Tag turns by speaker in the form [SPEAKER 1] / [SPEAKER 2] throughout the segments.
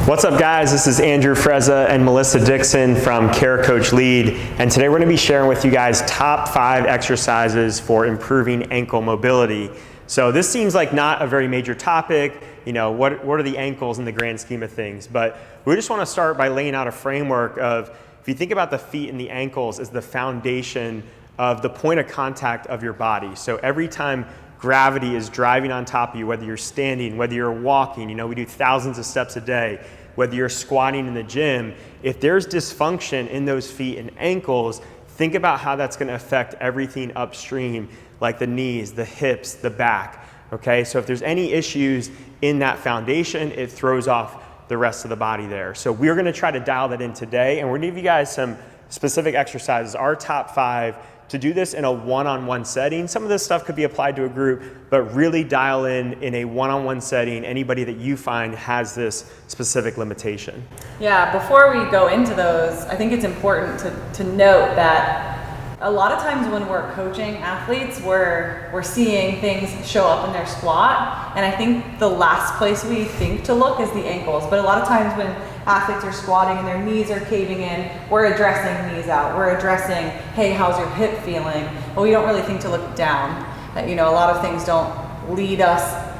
[SPEAKER 1] What's up guys, this is Andrew Frezza and Melissa Dixon from Care Coach Lead, and today we're going to be sharing with you guys top 5 exercises for improving ankle mobility. So this seems like not a very major topic, you know, what are the ankles in the grand scheme of things, but we just want to start by laying out a framework of, if you think about the feet and the ankles as the foundation of the point of contact of your body. So every time gravity is driving on top of you, whether you're standing, whether you're walking, you know, we do thousands of steps a day, whether you're squatting in the gym, if there's dysfunction in those feet and ankles, think about how that's going to affect everything upstream, like the knees, the hips, the back, okay? So if there's any issues in that foundation, it throws off the rest of the body there. So we're going to try to dial that in today, and we're going to give you guys some specific exercises, our top 5, to do this in a one-on-one setting. Some of this stuff could be applied to a group, but really dial in a one-on-one setting, anybody that you find has this specific limitation.
[SPEAKER 2] Yeah, before we go into those, I think it's important to note that a lot of times when we're coaching athletes, we're seeing things show up in their squat, and I think the last place we think to look is the ankles. But a lot of times when athletes are squatting and their knees are caving in, we're addressing knees out. We're addressing, hey, how's your hip feeling? But we don't really think to look down. You know, a lot of things don't lead us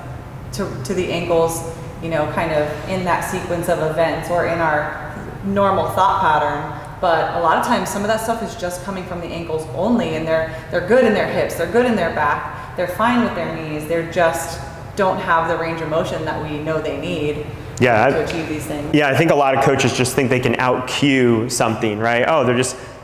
[SPEAKER 2] to the ankles, you know, kind of in that sequence of events or in our normal thought pattern. But a lot of times some of that stuff is just coming from the ankles only, and they're good in their hips, they're good in their back, they're fine with their knees, they're just don't have the range of motion that we know they need to achieve these things.
[SPEAKER 1] Yeah, I think a lot of coaches just think they can out-cue something, right? Oh,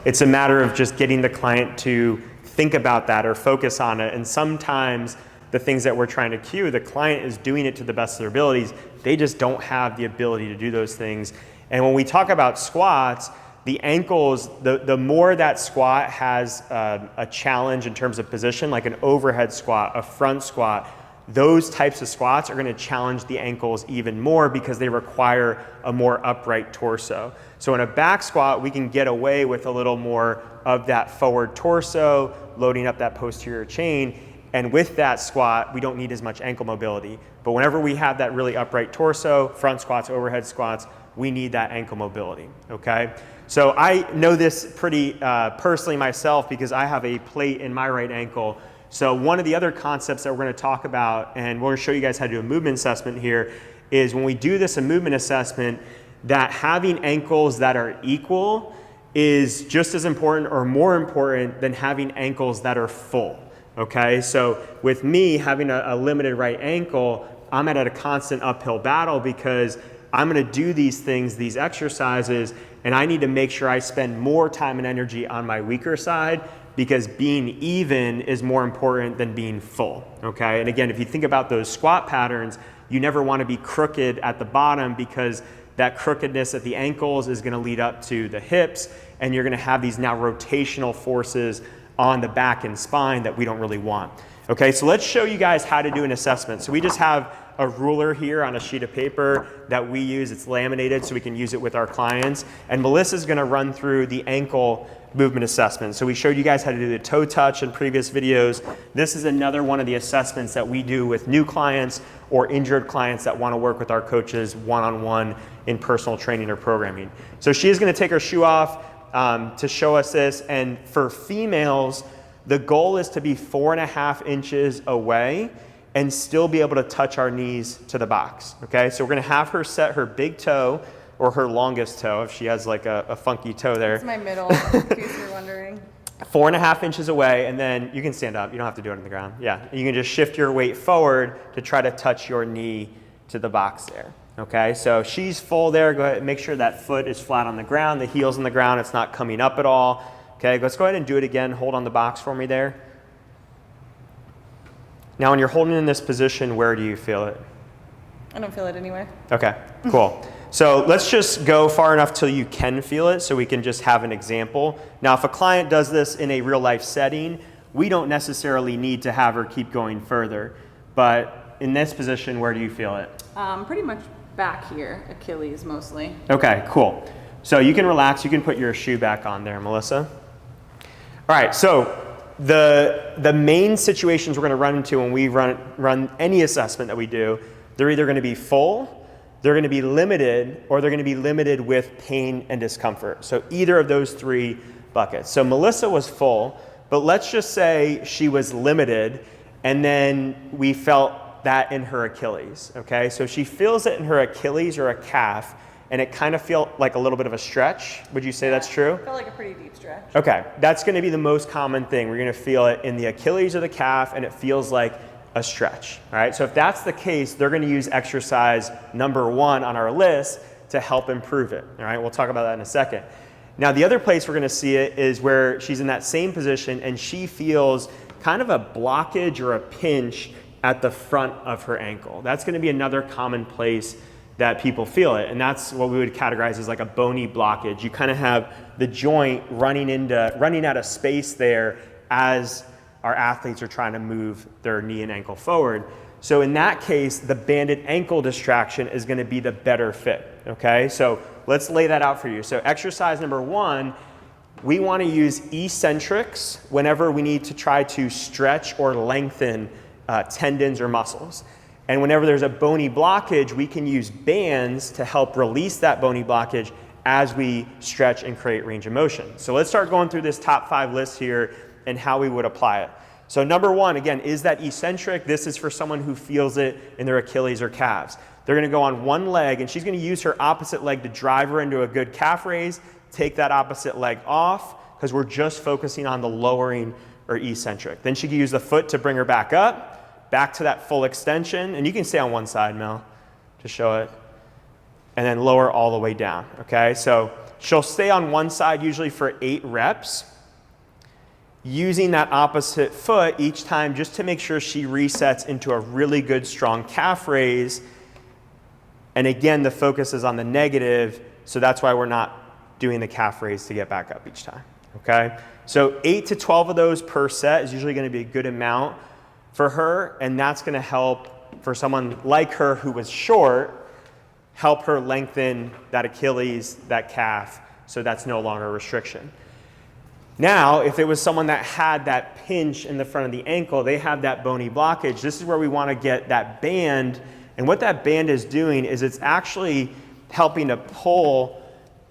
[SPEAKER 1] it's a matter of just getting the client to think about that or focus on it. And sometimes the things that we're trying to cue, the client is doing it to the best of their abilities. They just don't have the ability to do those things. And when we talk about squats, the ankles, the more that squat has a challenge in terms of position, like an overhead squat, a front squat, those types of squats are going to challenge the ankles even more because they require a more upright torso. So in a back squat, we can get away with a little more of that forward torso, loading up that posterior chain. And with that squat, we don't need as much ankle mobility. But whenever we have that really upright torso, front squats, overhead squats, we need that ankle mobility, okay? So I know this pretty personally myself because I have a plate in my right ankle. So one of the other concepts that we're going to talk about, and we're going to show you guys how to do a movement assessment here, is when we do this a movement assessment, that having ankles that are equal is just as important or more important than having ankles that are full, okay? So with me having a limited right ankle, I'm at a constant uphill battle because I'm going to do these things, these exercises, and I need to make sure I spend more time and energy on my weaker side because being even is more important than being full, okay? And again, if you think about those squat patterns, you never want to be crooked at the bottom because that crookedness at the ankles is going to lead up to the hips, and you're going to have these now rotational forces on the back and spine that we don't really want. Okay, so let's show you guys how to do an assessment. So we just have a ruler here on a sheet of paper that we use. It's laminated so we can use it with our clients. And Melissa's gonna run through the ankle movement assessment. So we showed you guys how to do the toe touch in previous videos. This is another one of the assessments that we do with new clients or injured clients that wanna work with our coaches one-on-one in personal training or programming. So she is gonna take her shoe off to show us this. And for females, the goal is to be 4.5 inches away and still be able to touch our knees to the box, okay? So we're gonna have her set her big toe or her longest toe, if she has like a funky toe there.
[SPEAKER 2] It's my middle, in case you're wondering.
[SPEAKER 1] 4.5 inches away, and then you can stand up. You don't have to do it on the ground. Yeah, you can just shift your weight forward to try to touch your knee to the box there, okay? So she's full there. Go ahead and make sure that foot is flat on the ground, the heel's on the ground, it's not coming up at all. Okay, let's go ahead and do it again. Hold on the box for me there. Now when you're holding in this position, where do you feel it?
[SPEAKER 2] I don't feel it anywhere.
[SPEAKER 1] Okay, cool. So let's just go far enough till you can feel it so we can just have an example. Now if a client does this in a real life setting, we don't necessarily need to have her keep going further. But in this position, where do you feel it?
[SPEAKER 2] Pretty much back here, Achilles mostly.
[SPEAKER 1] Okay, cool. So you can relax, you can put your shoe back on there, Melissa. All right, so the main situations we're going to run into when we run any assessment that we do, they're either going to be full, they're going to be limited, or they're going to be limited with pain and discomfort. So either of those three buckets. So Melissa was full, but let's just say she was limited, and then we felt that in her Achilles, okay? So she feels it in her Achilles or a calf, and it kind of felt like a little bit of a stretch. Would you say that's true?
[SPEAKER 2] Felt like a pretty deep stretch.
[SPEAKER 1] Okay, that's going to be the most common thing. We're going to feel it in the Achilles or the calf, and it feels like a stretch, all right? So if that's the case, they're going to use exercise number 1 on our list to help improve it, all right? We'll talk about that in a second. Now, the other place we're going to see it is where she's in that same position and she feels kind of a blockage or a pinch at the front of her ankle. That's going to be another common place that people feel it, and that's what we would categorize as like a bony blockage. You kind of have the joint running out of space there as our athletes are trying to move their knee and ankle forward. So in that case, the banded ankle distraction is going to be the better fit, okay? So let's lay that out for you. So exercise number 1, we want to use eccentrics whenever we need to try to stretch or lengthen tendons or muscles. And whenever there's a bony blockage, we can use bands to help release that bony blockage as we stretch and create range of motion. So let's start going through this top 5 list here and how we would apply it. So number 1, again, is that eccentric. This is for someone who feels it in their Achilles or calves. They're going to go on one leg, and she's going to use her opposite leg to drive her into a good calf raise, take that opposite leg off, because we're just focusing on the lowering or eccentric. Then she can use the foot to bring her back up, back to that full extension, and you can stay on one side, Mel, to show it, and then lower all the way down, okay? So she'll stay on one side usually for 8 reps, using that opposite foot each time just to make sure she resets into a really good strong calf raise. And again, the focus is on the negative, so that's why we're not doing the calf raise to get back up each time, okay? So 8 to 12 of those per set is usually going to be a good amount for her, and that's going to help for someone like her who was short, help her lengthen that Achilles, that calf, so that's no longer a restriction. Now, if it was someone that had that pinch in the front of the ankle, they have that bony blockage, this is where we want to get that band. And what that band is doing is it's actually helping to pull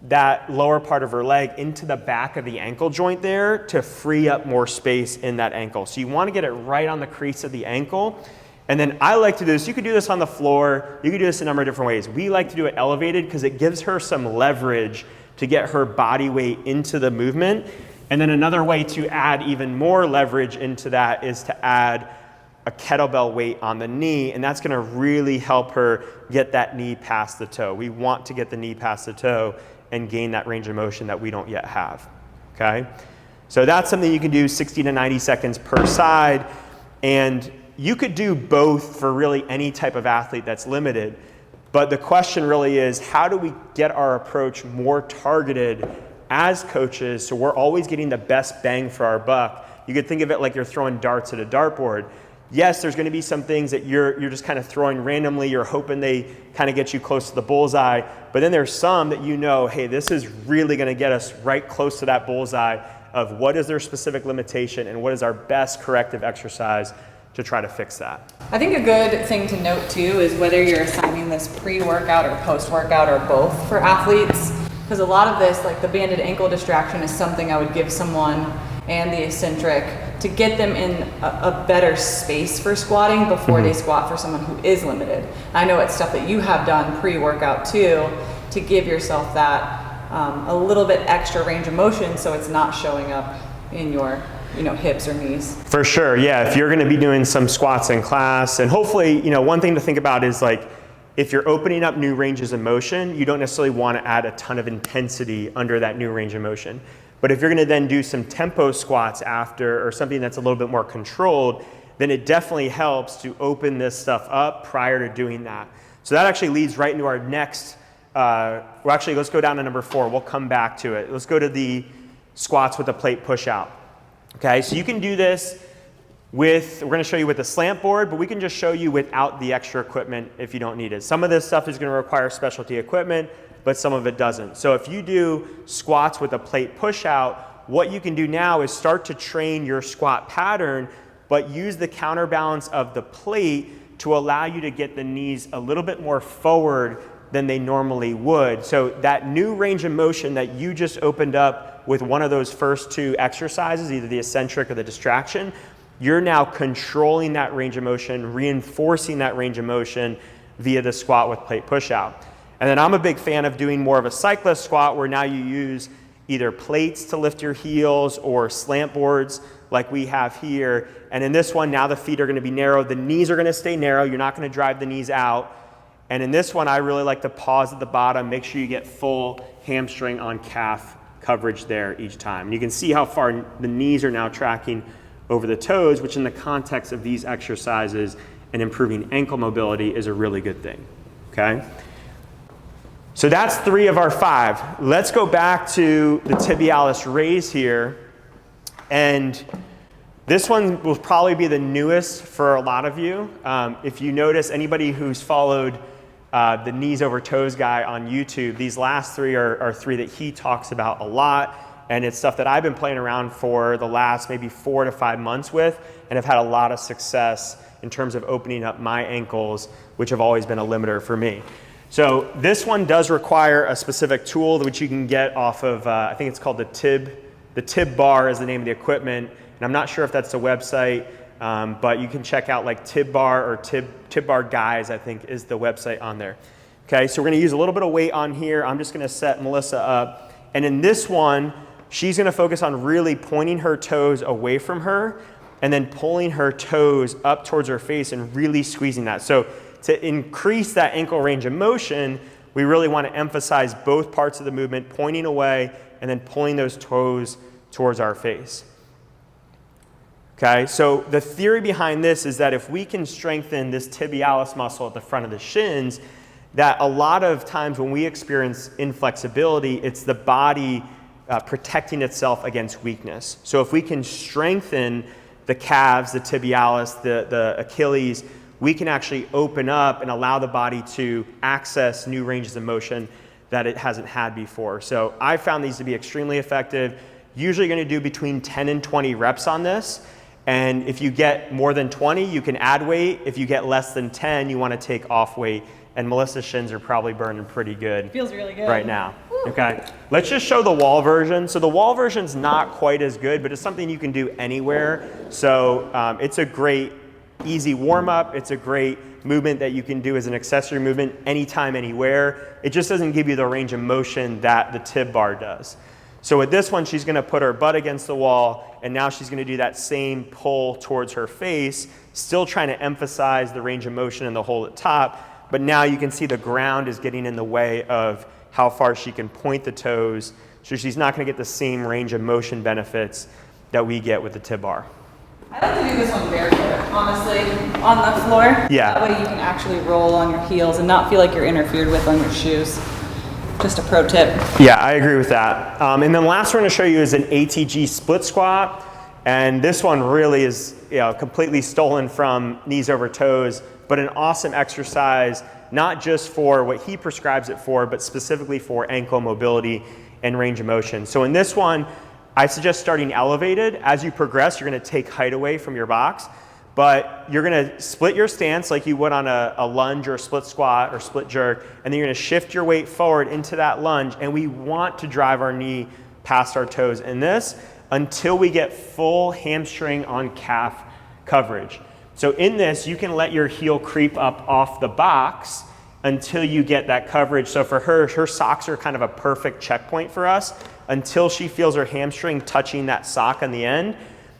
[SPEAKER 1] that lower part of her leg into the back of the ankle joint there to free up more space in that ankle. So you want to get it right on the crease of the ankle. And then I like to do this. You could do this on the floor. You could do this a number of different ways. We like to do it elevated because it gives her some leverage to get her body weight into the movement. And then another way to add even more leverage into that is to add a kettlebell weight on the knee, and that's going to really help her get that knee past the toe. We want to get the knee past the toe and gain that range of motion that we don't yet have, okay? So that's something you can do 60 to 90 seconds per side, and you could do both for really any type of athlete that's limited, but the question really is, how do we get our approach more targeted as coaches so we're always getting the best bang for our buck? You could think of it like you're throwing darts at a dartboard. Yes, there's going to be some things that you're just kind of throwing randomly. You're hoping they kind of get you close to the bullseye. But then there's some that you know, hey, this is really going to get us right close to that bullseye of what is their specific limitation and what is our best corrective exercise to try to fix that.
[SPEAKER 2] I think a good thing to note too is whether you're assigning this pre-workout or post-workout or both for athletes. Because a lot of this, like the banded ankle distraction, is something I would give someone, and the eccentric, to get them in a better space for squatting before they squat for someone who is limited. I know it's stuff that you have done pre-workout too, to give yourself that a little bit extra range of motion so it's not showing up in your hips or knees.
[SPEAKER 1] For sure, yeah. If you're going to be doing some squats in class, and hopefully, one thing to think about is like, if you're opening up new ranges of motion, you don't necessarily want to add a ton of intensity under that new range of motion. But if you're going to then do some tempo squats after, or something that's a little bit more controlled, then it definitely helps to open this stuff up prior to doing that. So that actually leads right into our next, let's go down to number 4. We'll come back to it. Let's go to the squats with a plate push out. Okay, so you can do this we're going to show you with a slant board, but we can just show you without the extra equipment if you don't need it. Some of this stuff is going to require specialty equipment, but some of it doesn't. So if you do squats with a plate push out, what you can do now is start to train your squat pattern, but use the counterbalance of the plate to allow you to get the knees a little bit more forward than they normally would. So that new range of motion that you just opened up with one of those first two exercises, either the eccentric or the distraction, you're now controlling that range of motion, reinforcing that range of motion via the squat with plate push out. And then I'm a big fan of doing more of a cyclist squat where now you use either plates to lift your heels or slant boards like we have here. And in this one, now the feet are going to be narrow. The knees are going to stay narrow. You're not going to drive the knees out. And in this one, I really like to pause at the bottom, make sure you get full hamstring on calf coverage there each time. And you can see how far the knees are now tracking over the toes, which in the context of these exercises and improving ankle mobility is a really good thing, okay? So that's 3 of our 5. Let's go back to the tibialis raise here. And this one will probably be the newest for a lot of you. If you notice, anybody who's followed the knees over toes guy on YouTube, these last 3 are 3 that he talks about a lot. And it's stuff that I've been playing around for the last maybe 4 to 5 months with, and have had a lot of success in terms of opening up my ankles, which have always been a limiter for me. So this one does require a specific tool which you can get off of, I think it's called the Tib bar is the name of the equipment. And I'm not sure if that's the website, but you can check out like Tib bar or Tib bar guys, I think is the website on there. Okay, so we're gonna use a little bit of weight on here. I'm just gonna set Melissa up. And in this one, she's gonna focus on really pointing her toes away from her and then pulling her toes up towards her face and really squeezing that. So to increase that ankle range of motion, we really want to emphasize both parts of the movement, pointing away and then pulling those toes towards our face. Okay, so the theory behind this is that if we can strengthen this tibialis muscle at the front of the shins, that a lot of times when we experience inflexibility, it's the body protecting itself against weakness. So if we can strengthen the calves, the tibialis, the Achilles, we can actually open up and allow the body to access new ranges of motion that it hasn't had before. So I found these to be extremely effective. Usually going to do between 10 and 20 reps on this. And if you get more than 20, you can add weight. If you get less than 10, you want to take off weight. And Melissa's shins are probably burning pretty good.
[SPEAKER 2] Feels really good
[SPEAKER 1] right now.
[SPEAKER 2] Woo.
[SPEAKER 1] Okay, let's just show the wall version. So the wall version's not quite as good, but it's something you can do anywhere. So it's a great easy warm-up. It's a great movement that you can do as an accessory movement anytime, anywhere. It just doesn't give you the range of motion that the tib bar does. So with this one, she's going to put her butt against the wall, and now she's going to do that same pull towards her face, still trying to emphasize the range of motion and the hold at top. But now you can see the ground is getting in the way of how far she can point the toes. So she's not going to get the same range of motion benefits that we get with the tib bar.
[SPEAKER 2] I like to do this one barefoot, honestly, on the floor.
[SPEAKER 1] Yeah.
[SPEAKER 2] That way you can actually roll on your heels and not feel like you're interfered with on your shoes. Just a pro tip.
[SPEAKER 1] Yeah, I agree with that. And then last one to show you is an ATG Split Squat. And this one really is completely stolen from knees over toes, but an awesome exercise, not just for what he prescribes it for, but specifically for ankle mobility and range of motion. So in this one, I suggest starting elevated. As you progress, you're gonna take height away from your box, but you're gonna split your stance like you would on a lunge or a split squat or split jerk, and then you're gonna shift your weight forward into that lunge, and we want to drive our knee past our toes in this until we get full hamstring on calf coverage. So in this, you can let your heel creep up off the box until you get that coverage. So for her socks are kind of a perfect checkpoint for us. Until she feels her hamstring touching that sock on the end,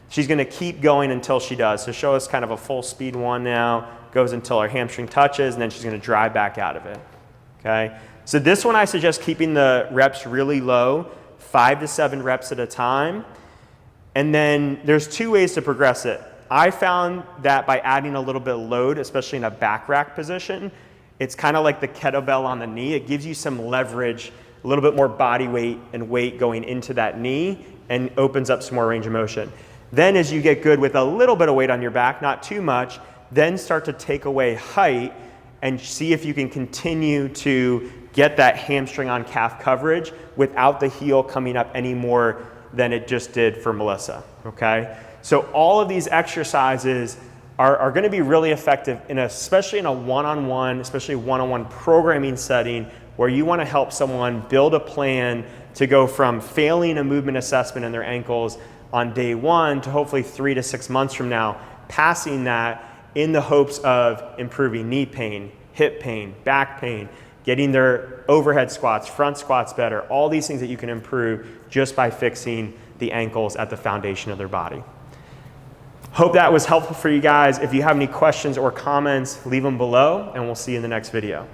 [SPEAKER 1] she's gonna keep going until she does. So show us kind of a full speed one now, goes until her hamstring touches, and then she's gonna drive back out of it, okay? So this one I suggest keeping the reps really low, 5 to 7 reps at a time. And then there's 2 ways to progress it. I found that by adding a little bit of load, especially in a back rack position, it's kind of like the kettlebell on the knee. It gives you some leverage, a little bit more body weight and weight going into that knee, and opens up some more range of motion. Then as you get good with a little bit of weight on your back, not too much, then start to take away height and see if you can continue to get that hamstring on calf coverage without the heel coming up any more than it just did for Melissa, okay? So all of these exercises are going to be really effective, especially in a one-on-one, especially one-on-one programming setting where you want to help someone build a plan to go from failing a movement assessment in their ankles on day 1 to hopefully 3 to 6 months from now, passing that in the hopes of improving knee pain, hip pain, back pain, getting their overhead squats, front squats better, all these things that you can improve just by fixing the ankles at the foundation of their body. Hope that was helpful for you guys. If you have any questions or comments, leave them below, and we'll see you in the next video.